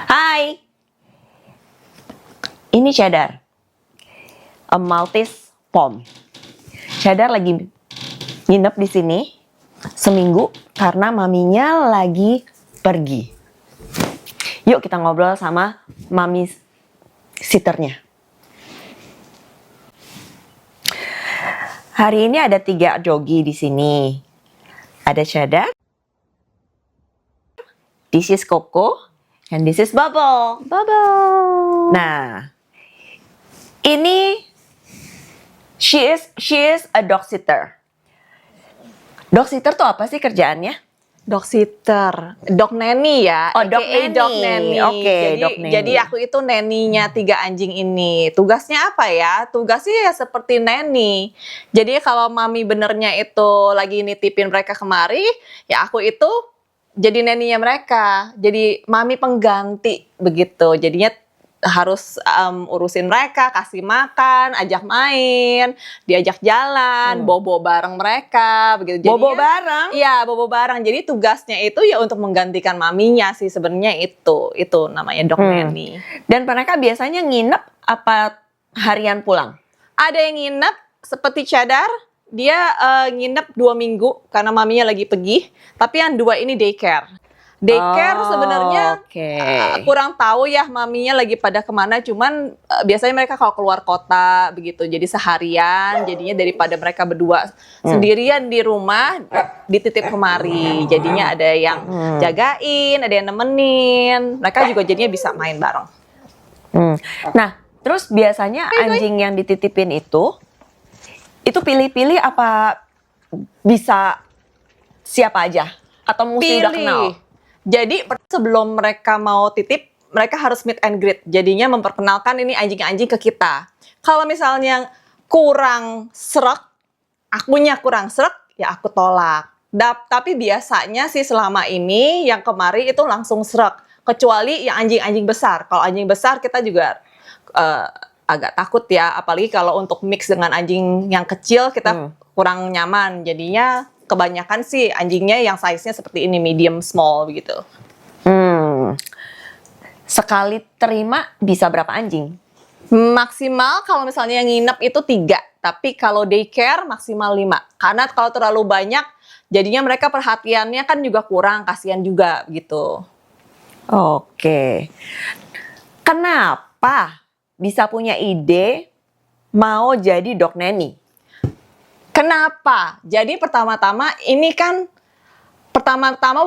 Hai, ini Cheddar, a Maltese Pom. Cheddar lagi nginep di sini seminggu karena maminya lagi pergi. Yuk kita ngobrol sama mami sitternya. Hari ini ada 3 doggy di sini. Ada Cheddar, this is Coco, and this is Bubble. Bubble. Nah, ini she is a dog sitter. Dog sitter tuh apa sih kerjaannya? Dog sitter, dog nanny ya. Oh, dog AKA nanny. Dog nanny. Oke, dog nanny. Jadi aku itu nanny-nya 3 anjing ini. Tugasnya apa ya? Tugasnya ya seperti nanny. Jadi kalau mami benernya itu lagi nitipin mereka kemari, ya aku itu jadi nanny-nya mereka. Jadi mami pengganti begitu. Jadinya harus urusin mereka, kasih makan, ajak main, diajak jalan, bobo bareng mereka, begitu. Bobo bareng? Iya, bobo bareng. Jadi tugasnya itu ya untuk menggantikan maminya sih sebenarnya itu namanya dog nanny. Dan mereka biasanya nginep apa harian pulang? Ada yang nginep seperti Cheddar, dia nginep 2 minggu karena maminya lagi pergi. Tapi yang 2 ini daycare. Daycare sebenarnya kurang tahu ya maminya lagi pada kemana, cuman biasanya mereka kalau keluar kota begitu, jadi seharian, jadinya daripada mereka berdua sendirian di rumah, dititip kemari, jadinya ada yang jagain, ada yang nemenin, mereka juga jadinya bisa main bareng. Nah, terus biasanya anjing yang dititipin itu pilih-pilih apa bisa siapa aja? Atau mesti udah kenal? Jadi sebelum mereka mau titip, mereka harus meet and greet. Jadinya memperkenalkan ini anjing-anjing ke kita. Kalau misalnya kurang srek, akunya kurang srek, ya aku tolak. Tapi biasanya sih selama ini yang kemari itu langsung srek. Kecuali yang anjing-anjing besar. Kalau anjing besar kita juga agak takut ya. Apalagi kalau untuk mix dengan anjing yang kecil kita kurang nyaman. Jadinya kebanyakan sih anjingnya yang size-nya seperti ini, medium small begitu. Sekali terima bisa berapa anjing? Maksimal kalau misalnya yang nginep itu 3, tapi kalau daycare maksimal 5. Karena kalau terlalu banyak, jadinya mereka perhatiannya kan juga kurang, kasihan juga gitu. Oke. Kenapa bisa punya ide mau jadi dog nanny? Kenapa? Jadi pertama-tama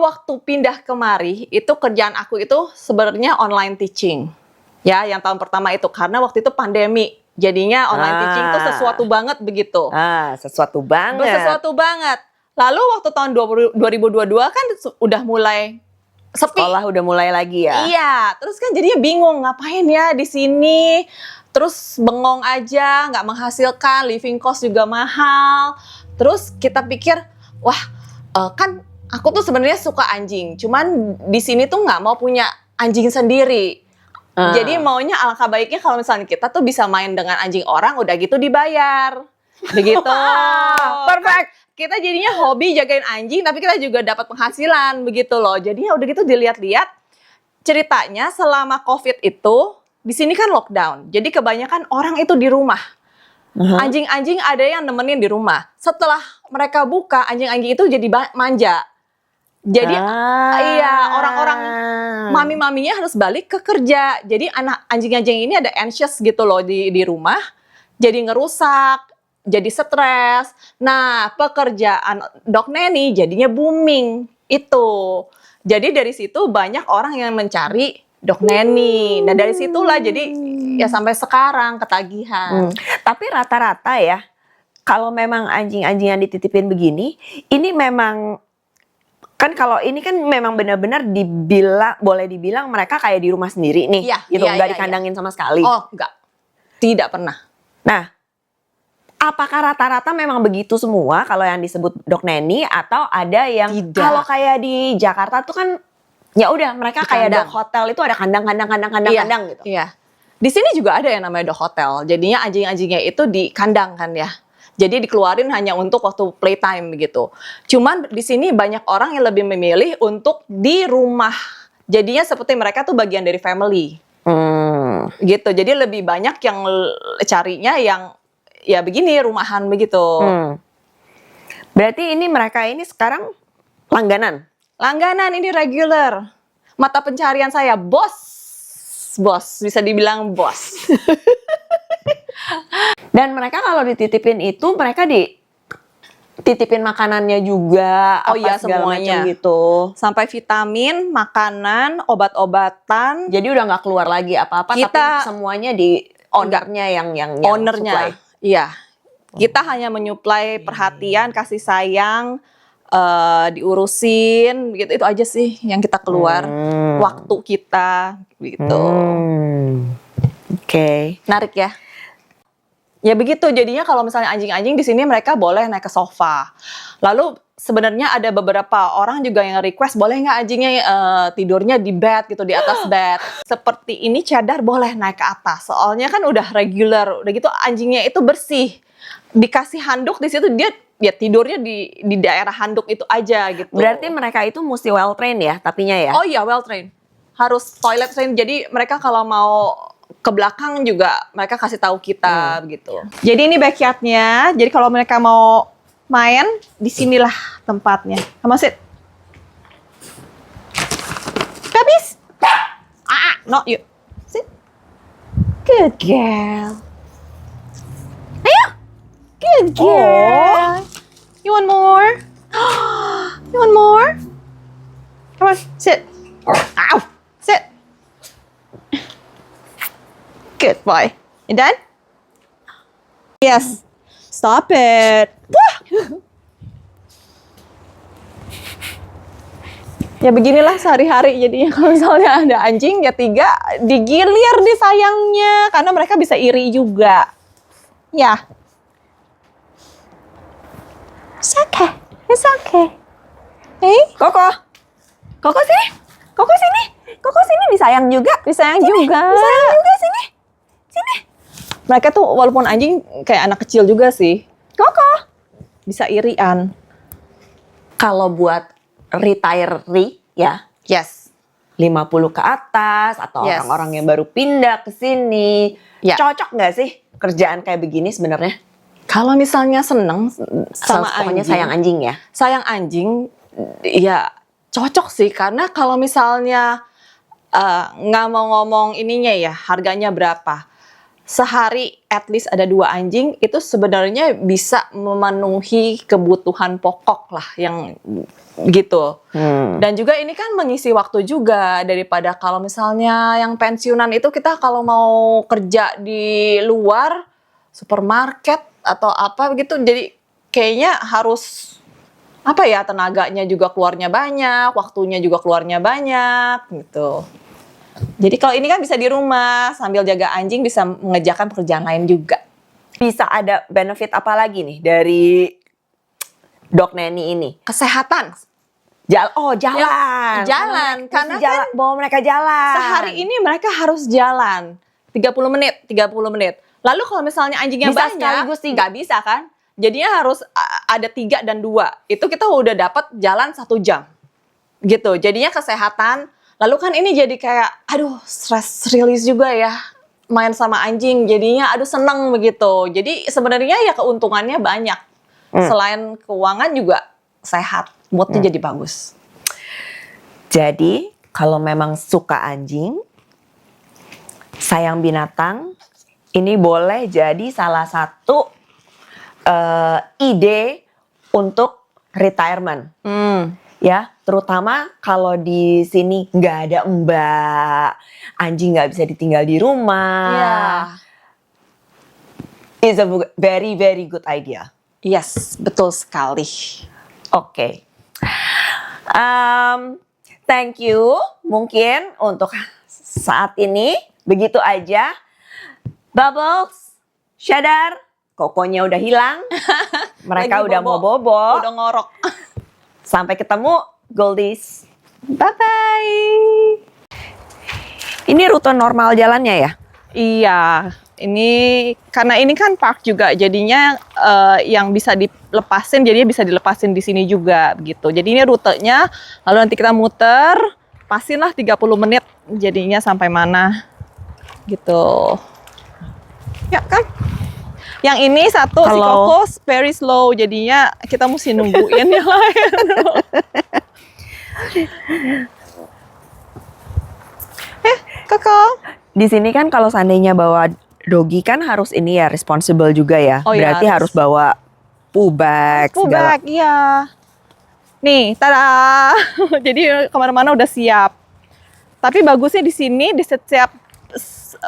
waktu pindah kemari itu kerjaan aku itu sebenarnya online teaching. Ya, yang tahun pertama itu karena waktu itu pandemi. Jadinya online teaching itu sesuatu banget begitu. Sesuatu banget. Sesuatu banget. Lalu waktu tahun 2022 kan udah mulai sepi. Sekolah udah mulai lagi ya? Iya, terus kan jadinya bingung ngapain ya di sini. Terus bengong aja, nggak menghasilkan, living cost juga mahal. Terus kita pikir, wah kan aku tuh sebenarnya suka anjing, cuman di sini tuh nggak mau punya anjing sendiri. Jadi maunya alangkah baiknya kalau misalnya kita tuh bisa main dengan anjing orang, udah gitu dibayar. Begitu. Perfect. Kita jadinya hobi jagain anjing, tapi kita juga dapat penghasilan, begitu loh. Jadi ya udah gitu dilihat-lihat, ceritanya selama COVID itu, di sini kan lockdown, jadi kebanyakan orang itu di rumah. Anjing-anjing ada yang nemenin di rumah. Setelah mereka buka, anjing-anjing itu jadi manja. Jadi iya, orang-orang mami-maminya harus balik ke kerja. Jadi anak anjing-anjing ini ada anxious gitu loh di rumah. Jadi ngerusak, jadi stres. Nah, pekerjaan dog nanny jadinya booming itu. Jadi dari situ banyak orang yang mencari dog nanny. Nah dari situlah jadi ya sampai sekarang ketagihan. Tapi rata-rata ya, kalau memang anjing-anjing yang dititipin begini, ini memang kan kalau ini kan memang benar-benar boleh dibilang mereka kayak di rumah sendiri nih, gitu, nggak dikandangin sama sekali. Oh enggak, tidak pernah. Nah, apakah rata-rata memang begitu semua kalau yang disebut dog nanny atau ada yang kalau kayak di Jakarta tuh kan ya udah mereka kayak dog hotel itu ada kandang gitu. Iya. Di sini juga ada yang namanya dog hotel. Jadinya anjing-anjingnya itu di kandang kan ya. Jadi dikeluarin hanya untuk waktu playtime begitu. Cuman di sini banyak orang yang lebih memilih untuk di rumah Jadinya seperti mereka tuh bagian dari family. Gitu. Jadi lebih banyak yang carinya yang ya begini, rumahan begitu. Berarti ini mereka ini sekarang langganan? Langganan, ini regular. Mata pencarian saya, bos. Bos, bisa dibilang bos. Dan mereka kalau dititipin itu mereka dititipin makanannya juga, Oh iya, segala semuanya. macam gitu. Sampai vitamin, makanan, obat-obatan. Jadi udah nggak keluar lagi apa-apa, Kita- tapi semuanya di ownernya yang supply. Ownernya, iya. Kita hanya menyuplai perhatian, kasih sayang, diurusin, gitu. Itu aja sih yang kita keluar. Waktu kita, gitu. Oke. Menarik ya. Ya begitu, jadinya kalau misalnya anjing-anjing di sini mereka boleh naik ke sofa. Lalu sebenarnya ada beberapa orang juga yang request, boleh nggak anjingnya tidurnya di bed gitu, di atas bed. Seperti ini Cheddar boleh naik ke atas, soalnya kan udah regular, udah gitu anjingnya itu bersih. Dikasih handuk di situ dia tidurnya di daerah handuk itu aja gitu. Berarti mereka itu mesti well trained ya, tapinya ya? Oh iya, well trained. Harus toilet trained. Jadi mereka kalau mau ke belakang juga mereka kasih tahu kita begitu. Jadi ini backyardnya. Jadi kalau mereka mau main, disinilah tempatnya. Come on, sit. Habis. No, you sit. Good girl. Ayo. Good girl. You want more? You want more? Come on, sit. Ow, sit. Good boy. You done? Yes. Stop it. Wah. Ya beginilah sehari-hari jadinya kalau misalnya ada anjing ya 3 digilir disayangnya karena mereka bisa iri juga. Ya. It's okay. It's okay. Hey, Koko sini. Koko sini disayang juga. disayang juga. Disayang juga sini. Sini. Mereka tuh walaupun anjing kayak anak kecil juga sih. Koko. Bisa irian. Kalau buat retiree ya, Yes. 50 ke atas atau Yes. orang-orang yang baru pindah ke sini, Ya. cocok nggak sih kerjaan kayak begini sebenarnya? Kalau misalnya seneng sama Pokoknya anjing, sayang anjing ya. sayang anjing, ya cocok sih karena kalau misalnya nggak mau ngomong ininya ya harganya berapa, sehari at least ada 2 anjing itu sebenarnya bisa memenuhi kebutuhan pokok lah yang gitu. Dan juga ini kan mengisi waktu juga daripada kalau misalnya yang pensiunan itu kita kalau mau kerja di luar supermarket atau apa begitu, jadi kayaknya harus apa ya, tenaganya juga keluarnya banyak, waktunya juga keluarnya banyak gitu. Jadi kalau ini kan bisa di rumah sambil jaga anjing, bisa mengerjakan pekerjaan lain juga. Bisa ada benefit apa lagi nih dari dog nanny ini? Kesehatan. Jalan. Jalan, Mesti karena bawa mereka jalan. Sehari ini mereka harus jalan 30 menit. Lalu kalau misalnya anjingnya Bisa banyak, sekaligus 3. nggak bisa kan? Jadinya harus ada 3 dan 2. Itu kita udah dapat jalan 1 jam. Gitu. Jadinya kesehatan. Lalu kan ini jadi kayak, aduh stress release juga ya. Main sama anjing, jadinya aduh seneng begitu. Jadi sebenarnya ya keuntungannya banyak. Selain keuangan juga sehat. Moodnya jadi bagus. Jadi kalau memang suka anjing, sayang binatang, ini boleh jadi salah satu ide untuk retirement. Ya, terutama kalau di sini nggak ada mbak, anjing nggak bisa ditinggal di rumah. It's a very very good idea. Yes, betul sekali. Oke. Thank you. Mungkin untuk saat ini begitu aja. Bubbles, Cheddar, Kokonya udah hilang. Mereka Lagi udah mau bobo. Udah ngorok. Sampai ketemu Goldies. Bye-bye. Ini rute normal jalannya ya? Iya, ini karena ini kan park juga, jadinya yang bisa dilepasin, jadinya bisa dilepasin di sini juga begitu. Jadi ini rutenya, lalu nanti kita muter pasin lah 30 menit jadinya sampai mana gitu. Ya kan? Yang ini satu si Kalau- Koko very slow jadinya kita mesti nungguin yang lain. Koko. Di sini kan kalau seandainya bawa doggy kan harus ini ya responsible juga ya. Oh iya, Berarti harus bawa poo bag segala. Bag, iya. Nih, tada. Jadi kemana-mana udah siap. Tapi bagusnya di sini di setiap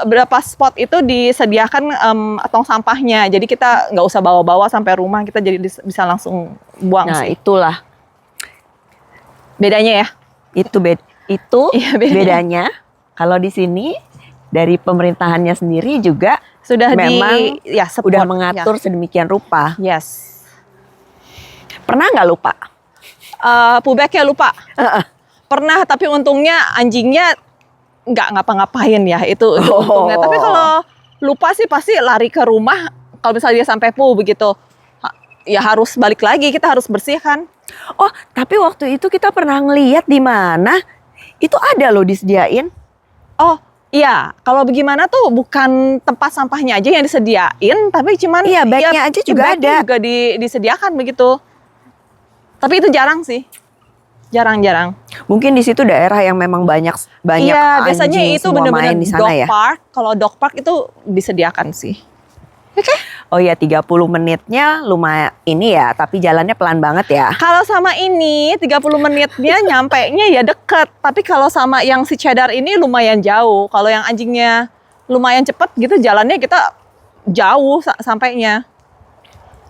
berapa spot itu disediakan tong sampahnya. Jadi kita nggak usah bawa-bawa sampai rumah, kita jadi bisa langsung buang Nah, sih. itulah. Bedanya ya. Itu Iya, bedanya. bedanya. Kalau di sini dari pemerintahannya sendiri juga Sudah memang ya support, udah mengatur sedemikian rupa. ya. Yes. Pernah nggak lupa? Pubeknya lupa. Pernah, tapi untungnya anjingnya nggak ngapa-ngapain ya. Itu untungnya. Tapi kalau lupa sih pasti lari ke rumah. Kalau misalnya dia sampai begitu, ya harus balik lagi. Kita harus bersihkan. Oh, tapi waktu itu kita pernah ngeliat di mana itu ada loh disediain. Oh iya, kalau bagaimana tuh bukan tempat sampahnya aja yang disediain, tapi cuman Iya, bagnya aja juga bagnya ada. juga disediakan begitu. Tapi itu jarang sih, jarang-jarang. Mungkin di situ daerah yang memang banyak Iya, biasanya anjing itu semua benar-benar main di sana dog ya. park. Kalau dog park itu disediakan sih. Oke. Oh ya, 30 menitnya lumayan ini ya, tapi jalannya pelan banget ya. Kalau sama ini 30 menitnya nyampainya ya deket. Tapi kalau sama yang si cheddar ini lumayan jauh. Kalau yang anjingnya lumayan cepet gitu jalannya kita jauh sampainya.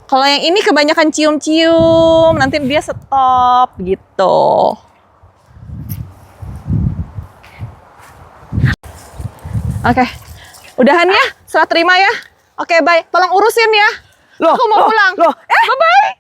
Kalau yang ini kebanyakan cium-cium, nanti dia stop gitu. Oke, udahan ya, serah terima ya. Oke, bye. Tolong urusin ya. Loh, Aku mau pulang. Loh, Bye-bye.